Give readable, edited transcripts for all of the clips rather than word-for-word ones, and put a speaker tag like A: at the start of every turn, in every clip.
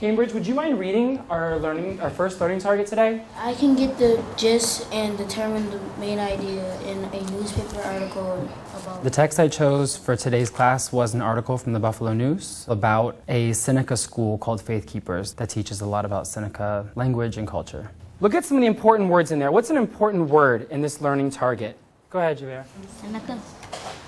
A: Cambridge, would you mind reading our first learning target today?
B: I can get the gist and determine the main idea in a newspaper article about...
A: The text I chose for today's class was an article from the Buffalo News about a Seneca school called Faith Keepers that teaches a lot about Seneca language and culture. Look at some of the important words in there. What's an important word in this learning target? Go ahead, Javert.
B: Seneca.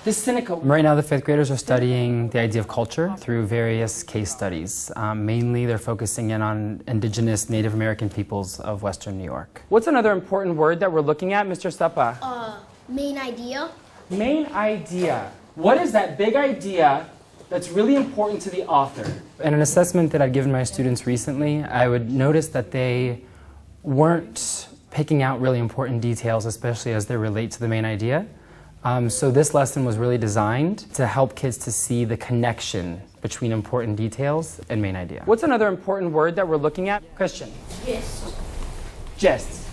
A: This Seneca. Right now, the fifth graders are studying the idea of culture through various case studies. Mainly, they're focusing in on indigenous Native American peoples of Western New York. What's another important word that we're looking at, Mr. Suppa?
C: Main idea.
A: Main idea. What is that big idea that's really important to the author? In an assessment that I'd given my students recently, I would notice that they weren't picking out really important details, especially as they relate to the main idea. So this lesson was really designed to help kids to see the connection between important details and main idea. What's another important word that we're looking at? Christian.
B: Gist.
A: Gist.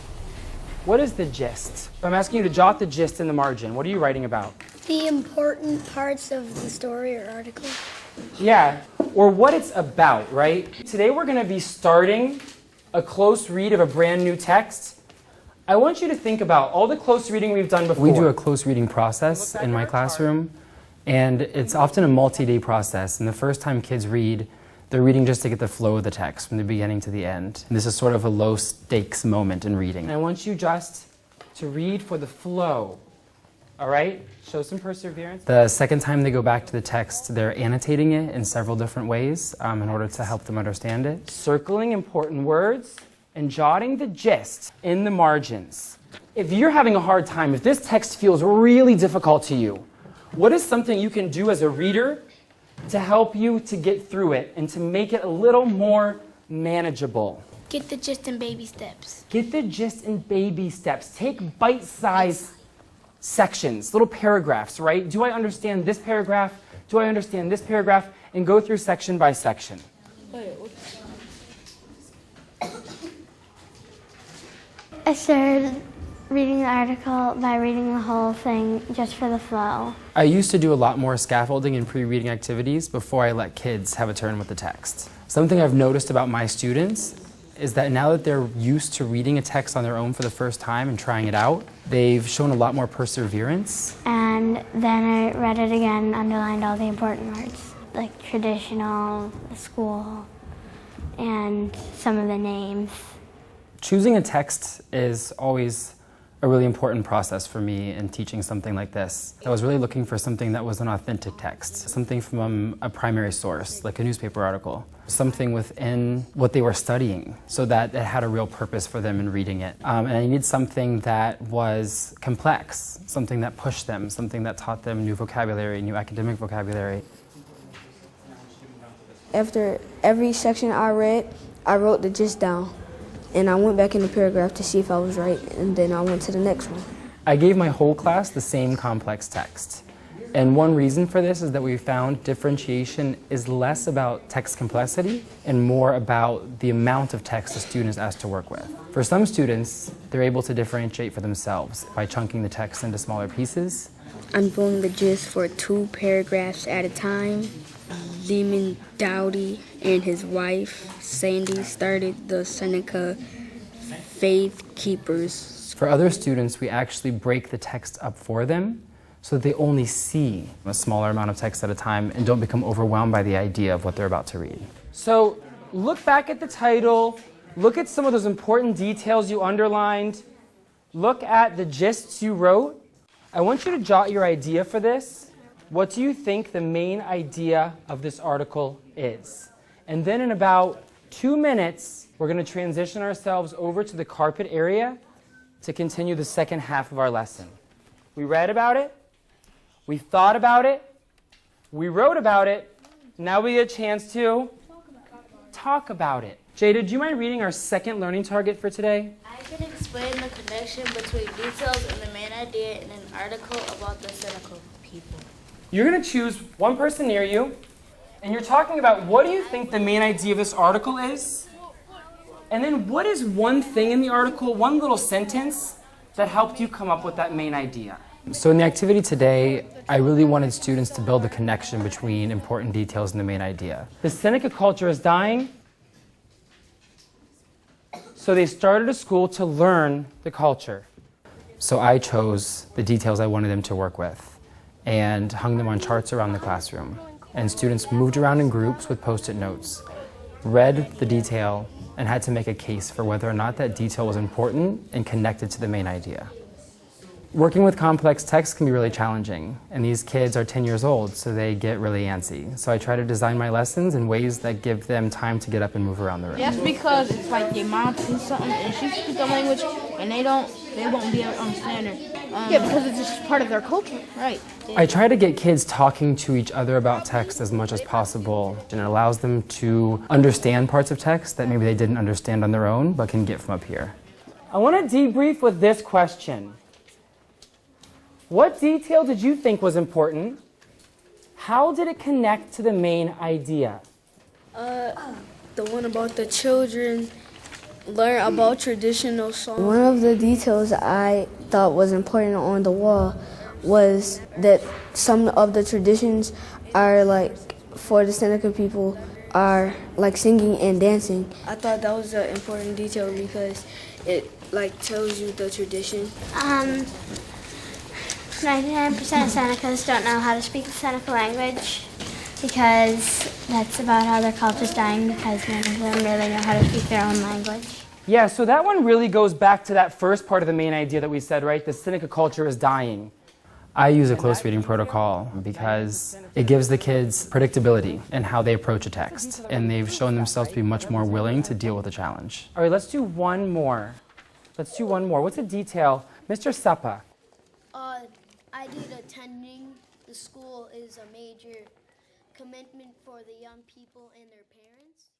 A: What is the gist? I'm asking you to jot the gist in the margin. What are you writing about?
C: The important parts of the story or article.
A: Yeah, or what it's about, right? Today we're going to be starting a close read of a brand new text. I want you to think about all the close reading we've done before. We do a close reading process in my classroom, and it's often a multi-day process. And the first time kids read, they're reading just to get the flow of the text from the beginning to the end. And this is sort of a low-stakes moment in reading. And I want you just to read for the flow, all right? Show some perseverance. The second time they go back to the text, they're annotating it in several different ways in order to help them understand it. Circling important words and jotting the gist in the margins. If you're having a hard time, if this text feels really difficult to you, what is something you can do as a reader to help you to get through it and to make it a little more manageable?
C: Get the gist in baby steps.
A: Get the gist in baby steps. Take bite-sized sections, little paragraphs, right? Do I understand this paragraph? Do I understand this paragraph? And go through section by section.
D: I started reading the article by reading the whole thing just for the flow.
A: I used to do a lot more scaffolding and pre-reading activities before I let kids have a turn with the text. Something I've noticed about my students is that now that they're used to reading a text on their own for the first time and trying it out, they've shown a lot more perseverance.
D: And then I read it again and underlined all the important words, like traditional, school, and some of the names.
A: Choosing a text is always a really important process for me in teaching something like this. I was really looking for something that was an authentic text, something from a primary source, like a newspaper article, something within what they were studying so that it had a real purpose for them in reading it. And I needed something that was complex, something that pushed them, something that taught them new vocabulary, new academic vocabulary.
E: After every section I read, I wrote the gist down. And I went back in the paragraph to see if I was right, and then I went to the next one.
A: I gave my whole class the same complex text. And one reason for this is that we found differentiation is less about text complexity and more about the amount of text the student is asked to work with. For some students, they're able to differentiate for themselves by chunking the text into smaller pieces.
E: Unfolding the gist for 2 paragraphs at a time. Demon Dowdy and his wife, Sandy, started the Seneca Faith Keepers.
A: For other students, we actually break the text up for them so that they only see a smaller amount of text at a time and don't become overwhelmed by the idea of what they're about to read. So look back at the title, look at some of those important details you underlined, look at the gists you wrote. I want you to jot your idea for this. What do you think the main idea of this article is? And then in about 2 minutes, we're going to transition ourselves over to the carpet area to continue the second half of our lesson. We read about it, we thought about it, we wrote about it, now we get a chance to talk about it. Jada, do you mind reading our second learning target for today?
B: I can explain the connection between details and the main idea in an article about the Seneca people.
A: You're going to choose one person near you, and you're talking about what do you think the main idea of this article is? And then what is one thing in the article, one little sentence, that helped you come up with that main idea? So in the activity today, I really wanted students to build a connection between important details and the main idea. The Seneca culture is dying, So they started a school to learn the culture. So I chose the details I wanted them to work with and hung them on charts around the classroom. And students moved around in groups with Post-it notes, read the detail, and had to make a case for whether or not that detail was important and connected to the main idea. Working with complex text can be really challenging, and these kids are 10 years old, so they get really antsy. So I try to design my lessons in ways that give them time to get up and move around the room.
F: That's because it's like your mom sees something and she speaks the language and they won't be able to understand her.
G: Yeah, because it's just part of their culture.
F: Right.
A: I try to get kids talking to each other about text as much as possible, and it allows them to understand parts of text that maybe they didn't understand on their own, but can get from up here. I want to debrief with this question. What detail did you think was important? How did it connect to the main idea?
E: The one about the children learn about traditional songs.
H: One of the details I thought was important on the wall was that some of the traditions are like, for the Seneca people, are like singing and dancing.
E: I thought that was an important detail because it like tells you the tradition.
D: 99% of Senecas don't know how to speak the Seneca language because that's about how their culture's dying because none of them really know how to speak their own language.
A: Yeah, so that one really goes back to that first part of the main idea that we said, right? The Seneca culture is dying. I use a close reading protocol because it gives the kids predictability in how they approach a text, and they've shown themselves to be much more willing to deal with the challenge. All right, let's do one more. What's a detail? Mr. Sapa.
C: I did attending the school is a major commitment for the young people and their parents.